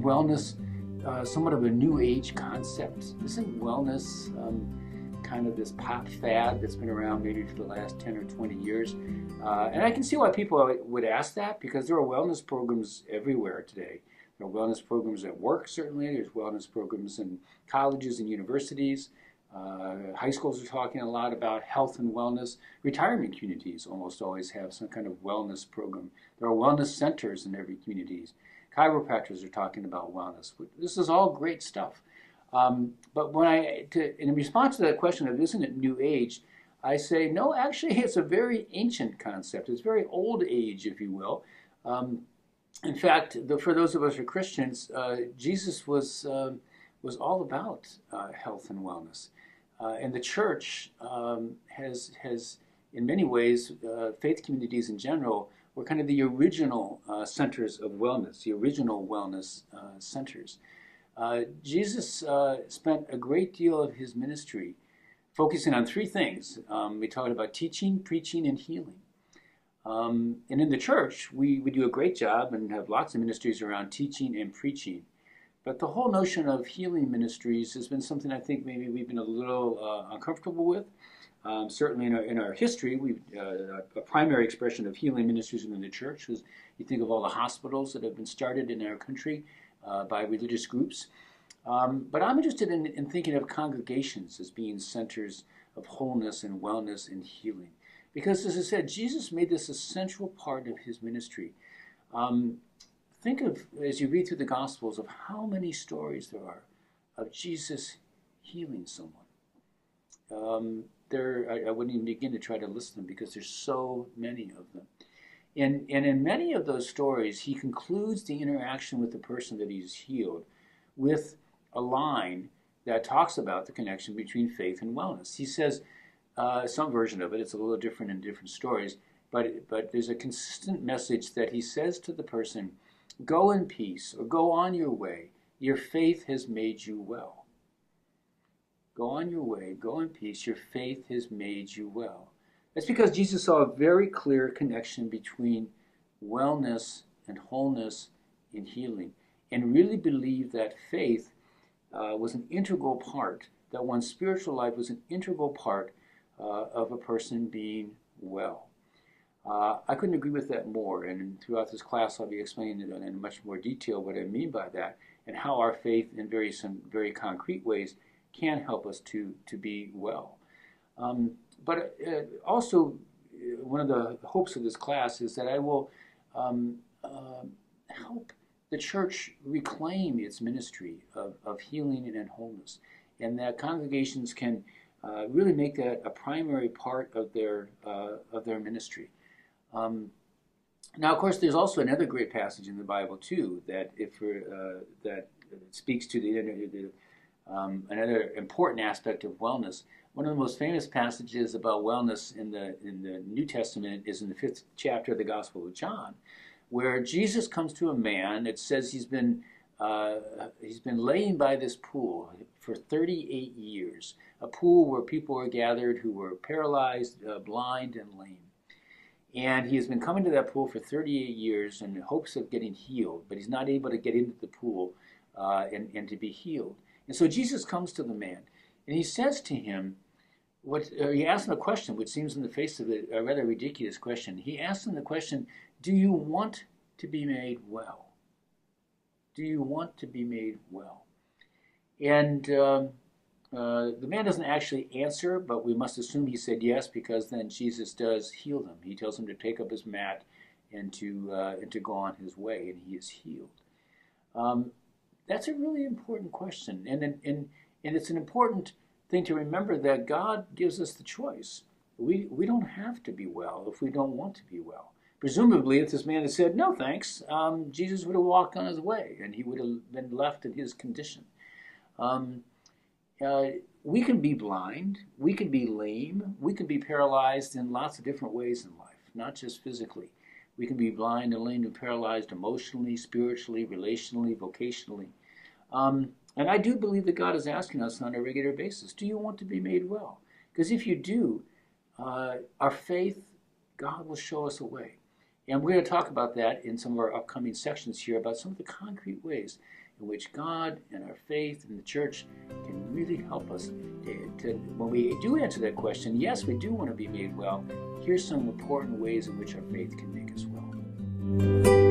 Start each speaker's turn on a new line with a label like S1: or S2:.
S1: wellness somewhat of a new age concept? Isn't wellness kind of this pop fad that's been around maybe for the last 10 or 20 years? And I can see why people would ask that, because there are wellness programs everywhere today. There are wellness programs at work, certainly. There's wellness programs in colleges and universities. High schools are talking a lot about health and wellness. Retirement communities almost always have some kind of wellness program. There are wellness centers in every community. Chiropractors are talking about wellness. This is all great stuff. But in response to that question of isn't it new age, I say no, actually it's a very ancient concept. It's very old age, if you will. In fact, for those of us who are Christians, Jesus was all about health and wellness. And the church has, in many ways, faith communities in general were kind of the original centers of wellness, the original wellness centers. Jesus spent a great deal of his ministry focusing on three things. We talked about teaching, preaching, and healing. And in the church, we do a great job and have lots of ministries around teaching and preaching. But the whole notion of healing ministries has been something I think maybe we've been a little uncomfortable with. Certainly in our history, a primary expression of healing ministries in the church was, you think of all the hospitals that have been started in our country by religious groups. But I'm interested in thinking of congregations as being centers of wholeness and wellness and healing. Because, as I said, Jesus made this a central part of his ministry. Think of, as you read through the Gospels, of how many stories there are of Jesus healing someone. I wouldn't even begin to try to list them because there's so many of them. And in many of those stories, he concludes the interaction with the person that he's healed with a line that talks about the connection between faith and wellness. He says, some version of it, it's a little different in different stories, but there's a consistent message that he says to the person, go in peace, or go on your way. Your faith has made you well. Go on your way, go in peace, your faith has made you well. That's because Jesus saw a very clear connection between wellness and wholeness and healing, and really believed that faith was an integral part, that one's spiritual life was an integral part of a person being well. I couldn't agree with that more, and throughout this class I'll be explaining it in much more detail what I mean by that, and how our faith in some very concrete ways can help us to be well. But also, one of the hopes of this class is that I will help the church reclaim its ministry of healing and wholeness, and that congregations can really make that a primary part of their ministry. Now, of course, there's also another great passage in the Bible too that that speaks to another important aspect of wellness. One of the most famous passages about wellness in the New Testament is in the 5th chapter of the Gospel of John, where Jesus comes to a man. It says he's been laying by this pool for 38 years, a pool where people were gathered who were paralyzed, blind, and lame. And he has been coming to that pool for 38 years in hopes of getting healed, but he's not able to get into the pool and to be healed. And so Jesus comes to the man, and he says to him, he asks him a question, which seems in the face of it a rather ridiculous question. He asks him the question, do you want to be made well? Do you want to be made well? And the man doesn't actually answer, but we must assume he said yes, because then Jesus does heal him. He tells him to take up his mat and to go on his way, and he is healed. That's a really important question, and it's an important thing to remember that God gives us the choice. We don't have to be well if we don't want to be well. Presumably, if this man had said, no thanks, Jesus would have walked on his way, and he would have been left in his condition. We can be blind, we can be lame, we can be paralyzed in lots of different ways in life, not just physically. We can be blind and lame and paralyzed emotionally, spiritually, relationally, vocationally. And I do believe that God is asking us on a regular basis, do you want to be made well? Because if you do, our faith, God will show us a way. And we're going to talk about that in some of our upcoming sections here, about some of the concrete ways in which God and our faith and the church can really help us when we do answer that question, yes, we do want to be made well. Here's some important ways in which our faith can make us well.